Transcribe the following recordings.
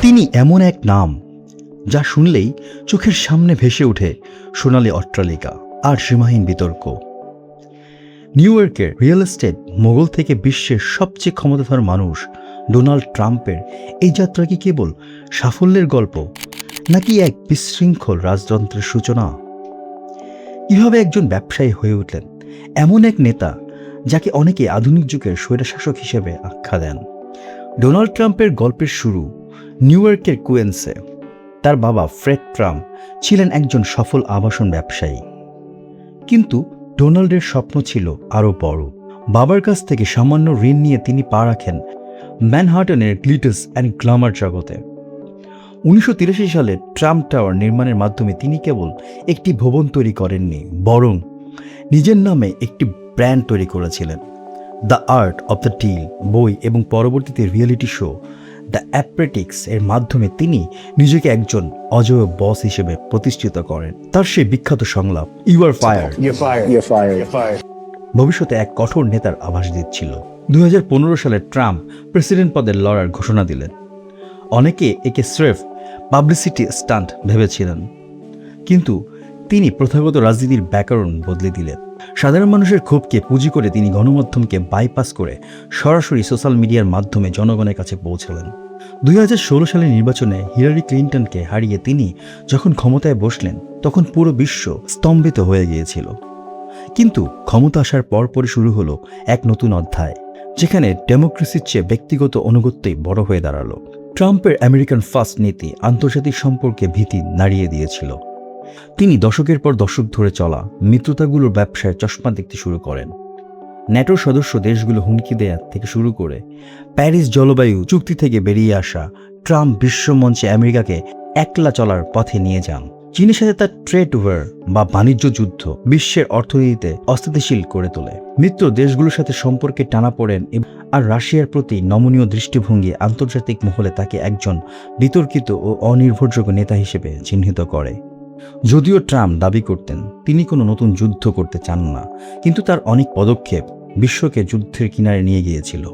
তিনি এমন এক নাম যা শুনলেই চোখের সামনে ভেসে ওঠে সোনালী অট্টালিকা আর সীমাহীন বিতর্ক। নিউ ইয়র্কের রিয়েল এস্টেট মোগল থেকে বিশ্বের সবচেয়ে ক্ষমতাধর মানুষ ডোনাল্ড ট্রাম্পের এই যাত্রা কি কেবল সাফল্যের গল্প, নাকি এক বিশৃঙ্খল রাজতন্ত্রের সূচনা? কিভাবে একজন ব্যবসায়ী হয়ে উঠলেন এমন এক নেতা যাকে অনেকে আধুনিক যুগের স্বৈরশাসক হিসেবে আখ্যা দেন? ডোনাল্ড ট্রাম্পের গল্পের শুরু নিউ ইয়র্কের কুয়েন্সে। তার বাবা ফ্রেড ট্রাম্প ছিলেন একজন সফল আবাসন ব্যবসায়ী, কিন্তু ডোনাল্ডের স্বপ্ন ছিল আরও বড়। বাবার কাছ থেকে সামান্য ঋণ নিয়ে তিনি পা রাখেন ম্যানহাটনের গ্লিটার্স অ্যান্ড গ্ল্যামার জগতে। 1983 সালে ট্রাম্প টাওয়ার নির্মাণের মাধ্যমে তিনি কেবল একটি ভবন তৈরি করেননি, বরং নিজের নামে একটি ব্র্যান্ড তৈরি করেছিলেন। The art of the deal বই এবং পরবর্তীতে রিয়েলিটি শো দ্য অ্যাপ্রেটিক্স এর মাধ্যমে তিনি নিজেকে একজন অজেয় বস হিসেবে প্রতিষ্ঠিত করেন। তার সেই বিখ্যাত সংলাপ ইউ আর ফায়ার্ড ভবিষ্যতে এক কঠোর নেতার আভাস দিচ্ছিল। 2015 সালে ট্রাম্প প্রেসিডেন্ট পদের লড়ার ঘোষণা দিলেন। অনেকে একে স্রেফ পাবলিসিটি স্টান্ট ভেবেছিলেন, কিন্তু তিনি প্রথাগত রাজনীতির ব্যাকরণ বদলে দিলেন। সাধারণ মানুষের ক্ষোভকে পুঁজি করে তিনি গণমাধ্যমকে বাইপাস করে সরাসরি সোশ্যাল মিডিয়ার মাধ্যমে জনগণের কাছে পৌঁছালেন। 2016 সালের নির্বাচনে হিলারি ক্লিন্টনকে হারিয়ে তিনি যখন ক্ষমতায় বসলেন, তখন পুরো বিশ্ব স্তম্ভিত হয়ে গিয়েছিল। কিন্তু ক্ষমতা আসার পরপরই শুরু হলো এক নতুন অধ্যায়, যেখানে ডেমোক্রেসির চেয়ে ব্যক্তিগত আনুগত্যই বড় হয়ে দাঁড়ালো। ট্রাম্পের আমেরিকান ফার্স্ট নীতি আন্তর্জাতিক সম্পর্কে ভীতি নাড়িয়ে দিয়েছিল। তিনি দশকের পর দশক ধরে চলা মিত্রতাগুলোর ব্যবসায় চশমা দেখতে শুরু করেন। ন্যাটোর সদস্য দেশগুলো হুমকি দেয়া থেকে শুরু করে প্যারিস জলবায়ু চুক্তি থেকে বেরিয়ে আসা, ট্রাম্প বিশ্বমঞ্চে আমেরিকাকে একলা চলার পথে নিয়ে যান। চীনের সাথে তার ট্রেড ওয়ার বা বাণিজ্য যুদ্ধ বিশ্বের অর্থনীতিতে অস্থিতিশীল করে তোলে। মিত্র দেশগুলোর সাথে সম্পর্কে টানাপোড়েন আর রাশিয়ার প্রতি নমনীয় দৃষ্টিভঙ্গি আন্তর্জাতিক মহলে তাকে একজন বিতর্কিত ও অনির্ভরযোগ্য নেতা হিসেবে চিহ্নিত করে। যদিও ট্রাম্প দাবি করতেন তিনি কোনো নতুন যুদ্ধ করতে চান না, কিন্তু তার অনেক পদক্ষেপ বিশ্বকে যুদ্ধের কিনারে নিয়ে গিয়েছিল।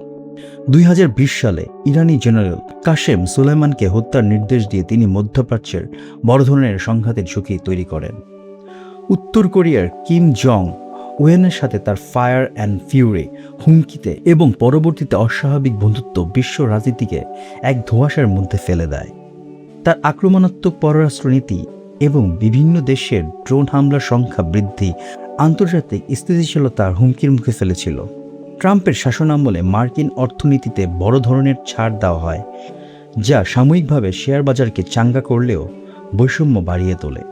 2020 সালে ইরানি জেনারেল কাশেম সুলাইমানকে হত্যার নির্দেশ দিয়ে তিনি মধ্যপ্রাচ্যের বড় ধরনের সংঘাতের ঝুঁকি তৈরি করেন। উত্তর কোরিয়ার কিম জং উনের সাথে তার ফায়ার অ্যান্ড ফিউরি হুমকিতে এবং পরবর্তীতে অস্বাভাবিক বন্ধুত্ব বিশ্ব রাজনীতিকে এক ধোঁয়াশার মধ্যে ফেলে দেয়। তার আক্রমণাত্মক পররাষ্ট্রনীতি এবং বিভিন্ন দেশের ড্রোন হামলার সংখ্যা বৃদ্ধি আন্তর্জাতিক স্থিতিশীলতার হুমকির মুখে ফেলেছিল। ট্রাম্পের শাসনামলে মার্কিন অর্থনীতিতে বড় ধরনের ছাড় দেওয়া হয়, যা সাময়িকভাবে শেয়ার বাজারকে চাঙ্গা করলেও বৈষম্য বাড়িয়ে তোলে।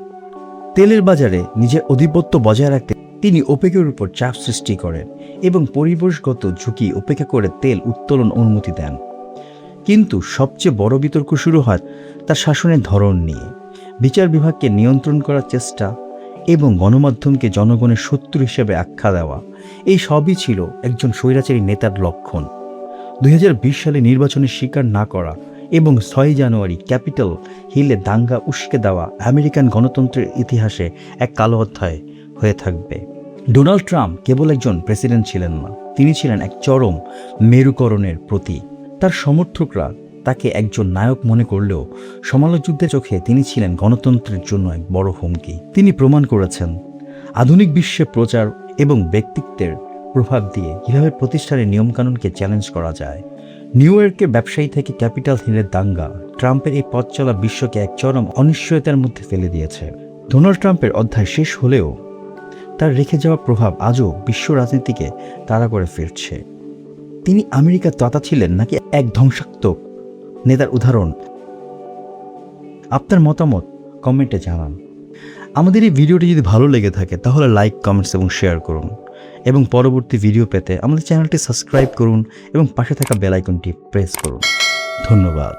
তেলের বাজারে নিজের আধিপত্য বজায় রাখতে তিনি ওপেকের উপর চাপ সৃষ্টি করেন এবং পরিবেশগত ঝুঁকি উপেক্ষা করে তেল উত্তোলন অনুমতি দেন। কিন্তু সবচেয়ে বড় বিতর্ক শুরু হয় তার শাসনের ধরন নিয়ে। বিচার বিভাগকে নিয়ন্ত্রণ করার চেষ্টা এবং গণমাধ্যমকে জনগণের শত্রু হিসেবে আখ্যা দেওয়া, এই সবই ছিল একজন স্বৈরাচারী নেতার লক্ষণ। 2020 সালে নির্বাচনের স্বীকার না করা এবং 6 জানুয়ারি ক্যাপিটাল হিলে দাঙ্গা উস্কে দেওয়া আমেরিকান গণতন্ত্রের ইতিহাসে এক কালো অধ্যায় হয়ে থাকবে। ডোনাল্ড ট্রাম্প কেবল একজন প্রেসিডেন্ট ছিলেন না, তিনি ছিলেন এক চরম মেরুকরণের প্রতীক। তার সমর্থকরা তাকে একজন নায়ক মনে করলেও সমালোচকদের চোখে তিনি ছিলেন গণতন্ত্রের জন্য এক বড় হুমকি। তিনি প্রমাণ করেছেন আধুনিক বিশ্বে প্রচার এবং ব্যক্তিত্বের প্রভাব দিয়ে কীভাবে প্রতিষ্ঠানের নিয়মকানুনকে চ্যালেঞ্জ করা যায়। নিউ ইয়র্কের ব্যবসায়ী থেকে ক্যাপিটাল হিলের দাঙ্গা, ট্রাম্পের এই পথ চলা বিশ্বকে এক চরম অনিশ্চয়তার মধ্যে ফেলে দিয়েছে। ডোনাল্ড ট্রাম্পের অধ্যায় শেষ হলেও তার রেখে যাওয়া প্রভাব আজও বিশ্ব রাজনীতিকে তাড়া করে ফিরছে। তিনি আমেরিকার দাতা ছিলেন নাকি এক ধ্বংসাত্মক নেতার উদাহরণ? আপনার মতামত কমেন্টে জানান। আমাদের এই ভিডিওটি যদি ভালো লেগে থাকে তাহলে লাইক, কমেন্টস এবং শেয়ার করুন, এবং পরবর্তী ভিডিও পেতে আমাদের চ্যানেলটি সাবস্ক্রাইব করুন এবং পাশে থাকা বেল আইকনটি প্রেস করুন। ধন্যবাদ।